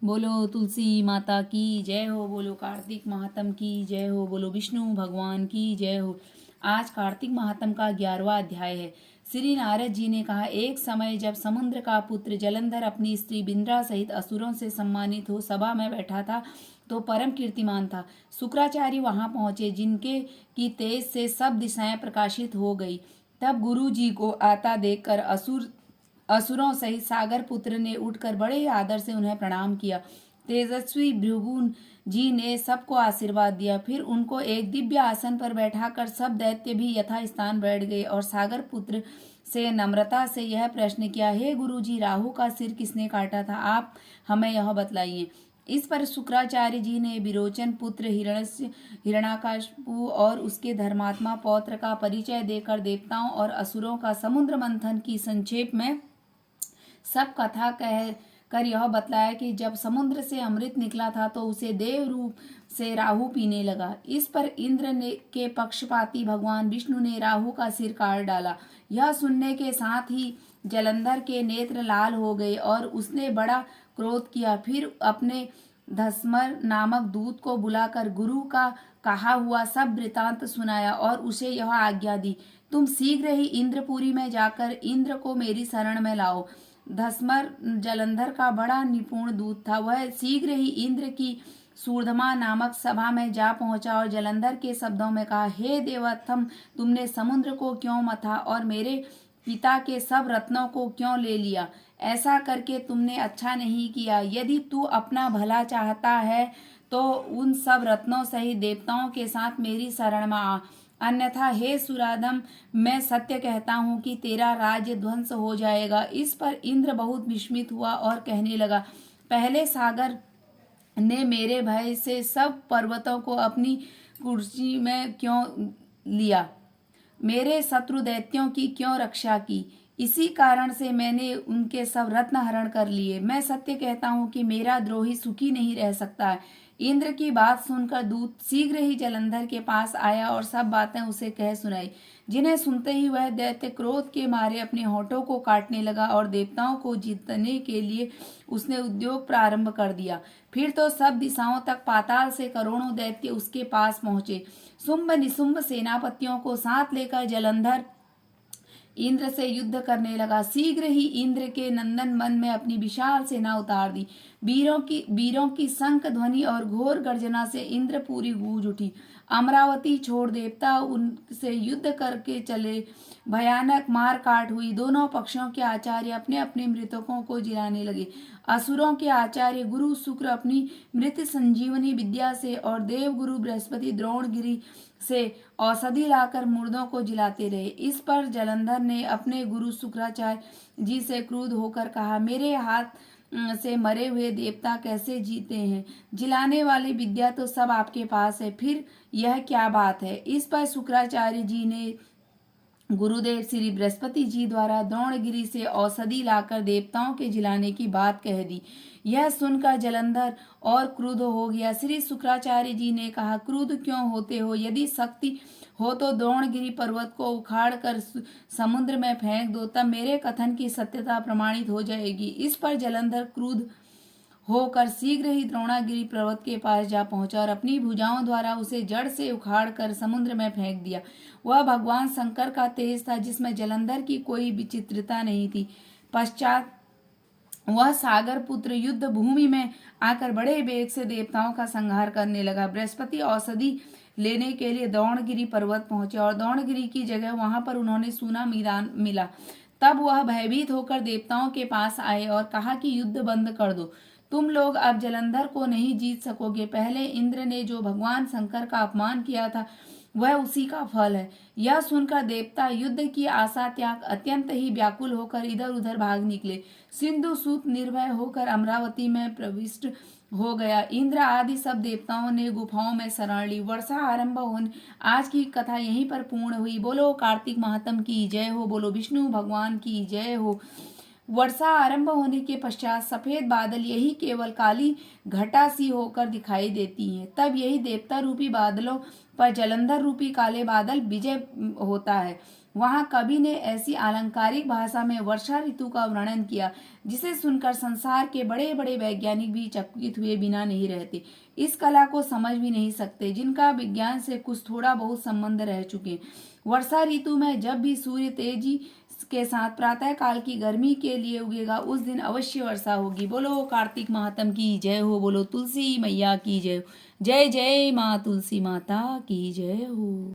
बोलो तुलसी माता की जय हो, बोलो कार्तिक महात्म की जय हो, बोलो विष्णु भगवान की जय हो। आज कार्तिक महात्म का 11वां अध्याय है। श्री नारद जी ने कहा, एक समय जब समुद्र का पुत्र जलंधर अपनी स्त्री बिंद्रा सहित असुरों से सम्मानित हो सभा में बैठा था तो परम कीर्तिमान था। शुक्राचार्य वहां पहुंचे, जिनके की तेज से सब दिशाएं प्रकाशित हो गई। तब गुरु जी को आता देखकर असुरों सहित सागर पुत्र ने उठकर बड़े ही आदर से उन्हें प्रणाम किया। तेजस्वी भृगु जी ने सबको आशीर्वाद दिया। फिर उनको एक दिव्य आसन पर बैठाकर सब दैत्य भी यथा स्थान बैठ गए और सागर पुत्र से नम्रता से यह प्रश्न किया, हे गुरु जी, राहु का सिर किसने काटा था? आप हमें यह बतलाइए। इस पर शुक्राचार्य जी ने विरोचन पुत्र हिरण्याकशिपु और उसके धर्मात्मा पौत्र का परिचय देकर देवताओं और असुरों का समुद्र मंथन की संक्षेप में सब कथा कह कर यह बतलाया कि जब समुद्र से अमृत निकला था तो उसे देव रूप से राहु पीने लगा। इस पर इंद्र ने के पक्षपाती भगवान विष्णु ने राहु का सिर काट डाला। यह सुनने के साथ ही जलंधर के नेत्र लाल हो गए और उसने बड़ा क्रोध किया। फिर अपने धस्मर नामक दूत को बुलाकर गुरु का कहा हुआ सब वृतांत सुनाया और उसे यह आज्ञा दी, तुम शीघ्र ही इंद्रपुरी में जाकर इंद्र को मेरी शरण में लाओ। धस्मर जलंधर का बड़ा निपुण दूत था। वह शीघ्र ही इंद्र की सूर्धमा नामक सभा में जा पहुंचा और जलंधर के शब्दों में कहा, हे देवोत्तम, तुमने समुद्र को क्यों मथा और मेरे पिता के सब रत्नों को क्यों ले लिया? ऐसा करके तुमने अच्छा नहीं किया। यदि तू अपना भला चाहता है तो उन सब रत्नों सहित देवताओं के साथ मेरी शरण में आ, अन्यथा हे सुराधम, मैं सत्य कहता हूँ कि तेरा राज्य ध्वंस हो जाएगा। इस पर इंद्र बहुत विस्मित हुआ और कहने लगा, पहले सागर ने मेरे भय से सब पर्वतों को अपनी कुर्सी में क्यों लिया? मेरे शत्रु दैत्यों की क्यों रक्षा की? इसी कारण से मैंने उनके सब रत्न हरण कर लिए। मैं सत्य कहता हूँ कि मेरा द्रोही सुखी नहीं रह सकता है। इंद्र की बात सुनकर दूत शीघ्र ही जलंधर के पास आया और सब बातें उसे कह सुनाई, जिन्हें सुनते ही वह दैत्य क्रोध के मारे अपने होठों को काटने लगा और देवताओं को जीतने के लिए उसने उद्योग प्रारंभ कर दिया। फिर तो सब दिशाओं तक पाताल से करोड़ों दैत्य उसके पास पहुंचे। शुंभ निशुंभ सेनापतियों को साथ लेकर जलंधर इंद्र से युद्ध करने लगा। शीघ्र ही इंद्र के नंदन वन में अपनी विशाल सेना उतार दी। वीरों की शंख ध्वनि और घोर गर्जना से इंद्रपुरी गूंज उठी। अमरावती छोड़ देवता उनसे युद्ध करके चले। भयानक मार काट हुई। दोनों पक्षों के आचार्य अपने अपने मृतकों को जिलाने लगे। असुरों के आचार्य गुरु शुक्र अपनी मृत संजीवनी विद्या से और देव गुरु बृहस्पति द्रोणगिरी से औषधि लाकर मुर्दों को जिलाते रहे। इस पर जलंधर ने अपने गुरु शुक्राचार्य जी से क्रुद्ध होकर कहा, मेरे हाथ से मरे हुए देवता कैसे जीते हैं? जिलाने वाली विद्या तो सब आपके पास है, फिर यह क्या बात है? इस पर शुक्राचार्य जी ने गुरुदेव श्री बृहस्पति जी द्वारा द्रोणगिरी से औषधि लाकर देवताओं के जिलाने की बात कह दी। यह सुनकर जलंधर और क्रुद्ध हो गया। श्री शुक्राचार्य जी ने कहा, क्रुद्ध क्यों होते हो? यदि शक्ति हो तो द्रोणगिरी पर्वत को उखाड़ कर समुद्र में फेंक दो, तब मेरे कथन की सत्यता प्रमाणित हो जाएगी। इस पर जलंधर क्रुद्ध होकर शीघ्र ही द्रोणागिरी पर्वत के पास जा पहुंचा और अपनी भुजाओं द्वारा उसे जड़ से उखाड़ कर समुद्र में फेंक दिया। वह भगवान शंकर का तेज था, जिसमें जलंधर की कोई विचित्रता नहीं थी। पश्चात वह सागर पुत्र युद्ध भूमि में आकर बड़े वेग से देवताओं का संहार करने लगा। बृहस्पति औषधि लेने के लिए द्रोणगिरी पर्वत पहुंचे और द्रोणगिरी की जगह वहां पर उन्होंने सूना मैदान मिला। तब वह भयभीत होकर देवताओं के पास आए और कहा कि युद्ध बंद कर दो, तुम लोग अब जलंधर को नहीं जीत सकोगे। पहले इंद्र ने जो भगवान शंकर का अपमान किया था वह उसी का फल है। यह सुनकर देवता युद्ध की आशा त्याग अत्यंत ही व्याकुल होकर इधर उधर भाग निकले। सिंधु सूत निर्भय होकर अमरावती में प्रविष्ट हो गया। इंद्र आदि सब देवताओं ने गुफाओं में शरण ली। वर्षा आरंभ होने आज की कथा यहीं पर पूर्ण हुई। बोलो कार्तिक महात्म की जय हो, बोलो विष्णु भगवान की जय हो। वर्षा आरंभ होने के पश्चात सफेद बादल यही केवल काली घटा सी होकर दिखाई देती हैं। तब यही देवता रूपी बादलों पर जलंधर रूपी काले बादल विजय होता है। वहाँ कवि ने ऐसी अलंकारिक भाषा में वर्षा ऋतु का वर्णन किया जिसे सुनकर संसार के बड़े बड़े वैज्ञानिक भी चकित हुए बिना नहीं रहते। इस कला को समझ भी नहीं सकते जिनका विज्ञान से कुछ थोड़ा बहुत संबंध रह चुके। वर्षा ऋतु में जब भी सूर्य तेजी के साथ प्रातः काल की गर्मी के लिए उगेगा उस दिन अवश्य वर्षा होगी। बोलो कार्तिक महात्म की जय हो, बोलो तुलसी मैया की जय हो। जय जय माँ तुलसी माता की जय हो।